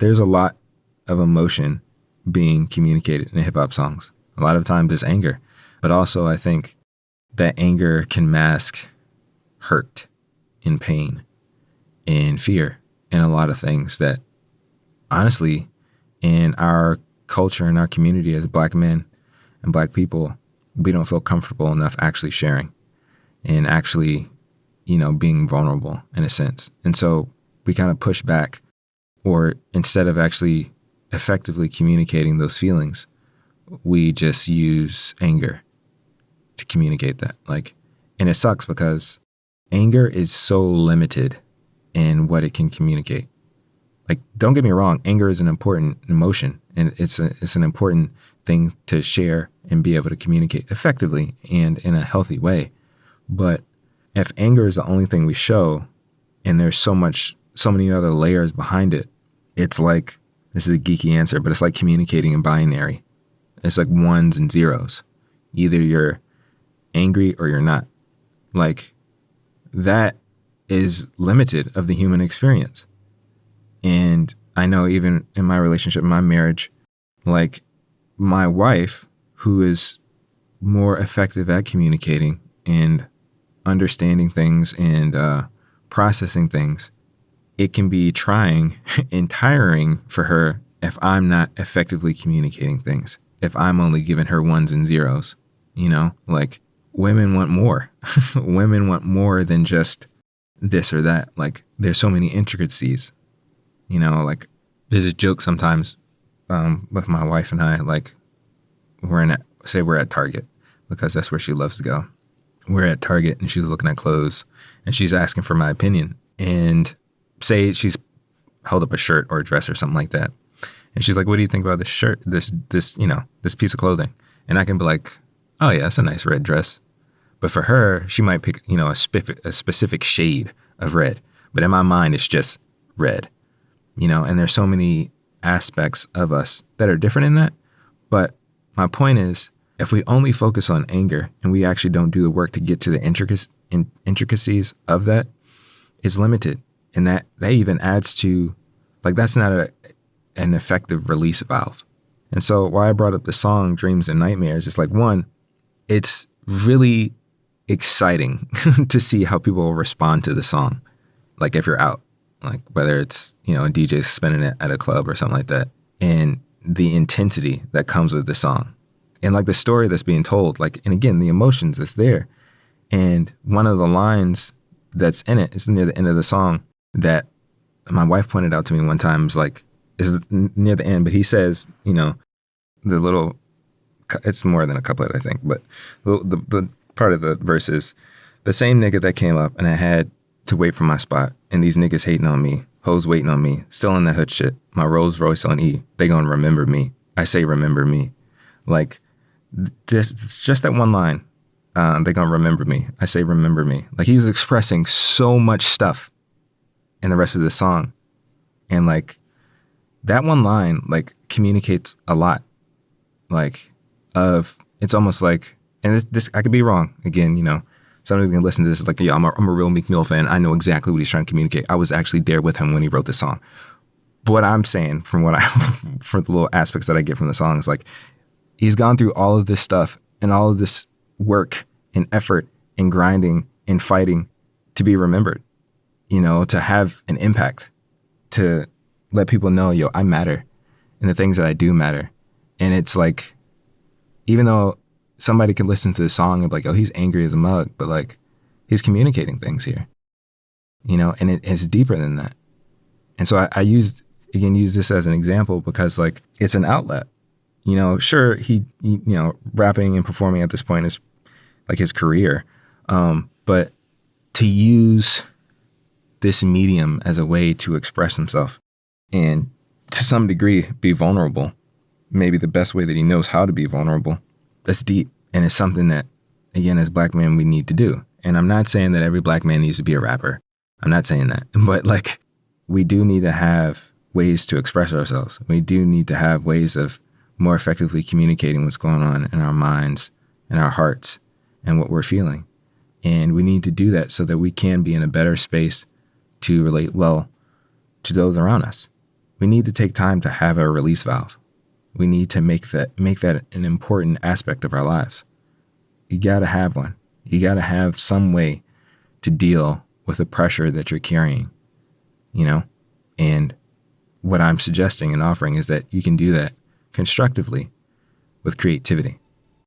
there's a lot of emotion being communicated in hip hop songs. A lot of times it's anger, but also I think that anger can mask hurt and pain and fear and a lot of things that honestly in our culture, in our community as Black men and Black people, we don't feel comfortable enough actually sharing and actually, being vulnerable in a sense. And so we kind of push back, or instead of actually effectively communicating those feelings, we just use anger to communicate that. And it sucks because anger is so limited in what it can communicate. Don't get me wrong, anger is an important emotion, and it's an important thing to share and be able to communicate effectively and in a healthy way. But if anger is the only thing we show, and there's so many other layers behind it, it's like, this is a geeky answer, but it's like communicating in binary. It's like ones and zeros. Either you're angry or you're not. That is limited of the human experience. And I know even in my relationship, my marriage, my wife, who is more effective at communicating and understanding things and processing things, it can be trying and tiring for her if I'm not effectively communicating things, if I'm only giving her ones and zeros, women want more. Women want more than just this or that. There's so many intricacies, there's a joke sometimes with my wife and I, we're at Target, because that's where she loves to go. We're at Target and she's looking at clothes and she's asking for my opinion. And say she's held up a shirt or a dress or something like that. And she's like, what do you think about this shirt, this piece of clothing? And I can be like, oh yeah, that's a nice red dress. But for her, she might pick, a specific shade of red. But in my mind, it's just red, and there's so many aspects of us that are different in that. But my point is, if we only focus on anger and we actually don't do the work to get to the intricacies of that, it's limited. And that even adds to, that's not an effective release valve. And so why I brought up the song Dreams and Nightmares is one, it's really exciting to see how people will respond to the song. If you're out, whether it's, a DJ spinning it at a club or something like that, and the intensity that comes with the song and the story that's being told, and again, the emotions that's there. And one of the lines that's in it is near the end of the song that my wife pointed out to me one time, is near the end, but he says, the little, it's more than a couplet, I think, but the part of the verse is, the same nigga that came up and I had to wait for my spot, and these niggas hating on me, hoes waiting on me, still in that hood shit, my Rolls Royce on E, they gonna remember me. I say remember me. It's just that one line, they gonna remember me. I say remember me. He's expressing so much stuff in the rest of the song. And that one line, communicates a lot. It's almost and this I could be wrong. Again, somebody can listen to this yo, I'm a real Meek Mill fan. I know exactly what he's trying to communicate. I was actually there with him when he wrote this song. But what I'm saying from for the little aspects that I get from the song is he's gone through all of this stuff and all of this work and effort and grinding and fighting to be remembered, to have an impact, to let people know, yo, I matter and the things that I do matter. And it's even though somebody could listen to the song and be oh, he's angry as a mug, but he's communicating things here, and it's deeper than that. And so I use this as an example because it's an outlet. Sure, he rapping and performing at this point is his career. But to use this medium as a way to express himself and to some degree be vulnerable, maybe the best way that he knows how to be vulnerable, that's deep. And it's something that, again, as Black men, we need to do. And I'm not saying that every Black man needs to be a rapper. I'm not saying that. But we do need to have ways to express ourselves. We do need to have ways of more effectively communicating what's going on in our minds and our hearts and what we're feeling. And we need to do that so that we can be in a better space to relate well to those around us. we need to take time to have a release valve. We need to make that an important aspect of our lives. You got to have one. You got to have some way to deal with the pressure that you're carrying, you know? And what I'm suggesting and offering is that you can do that constructively with creativity.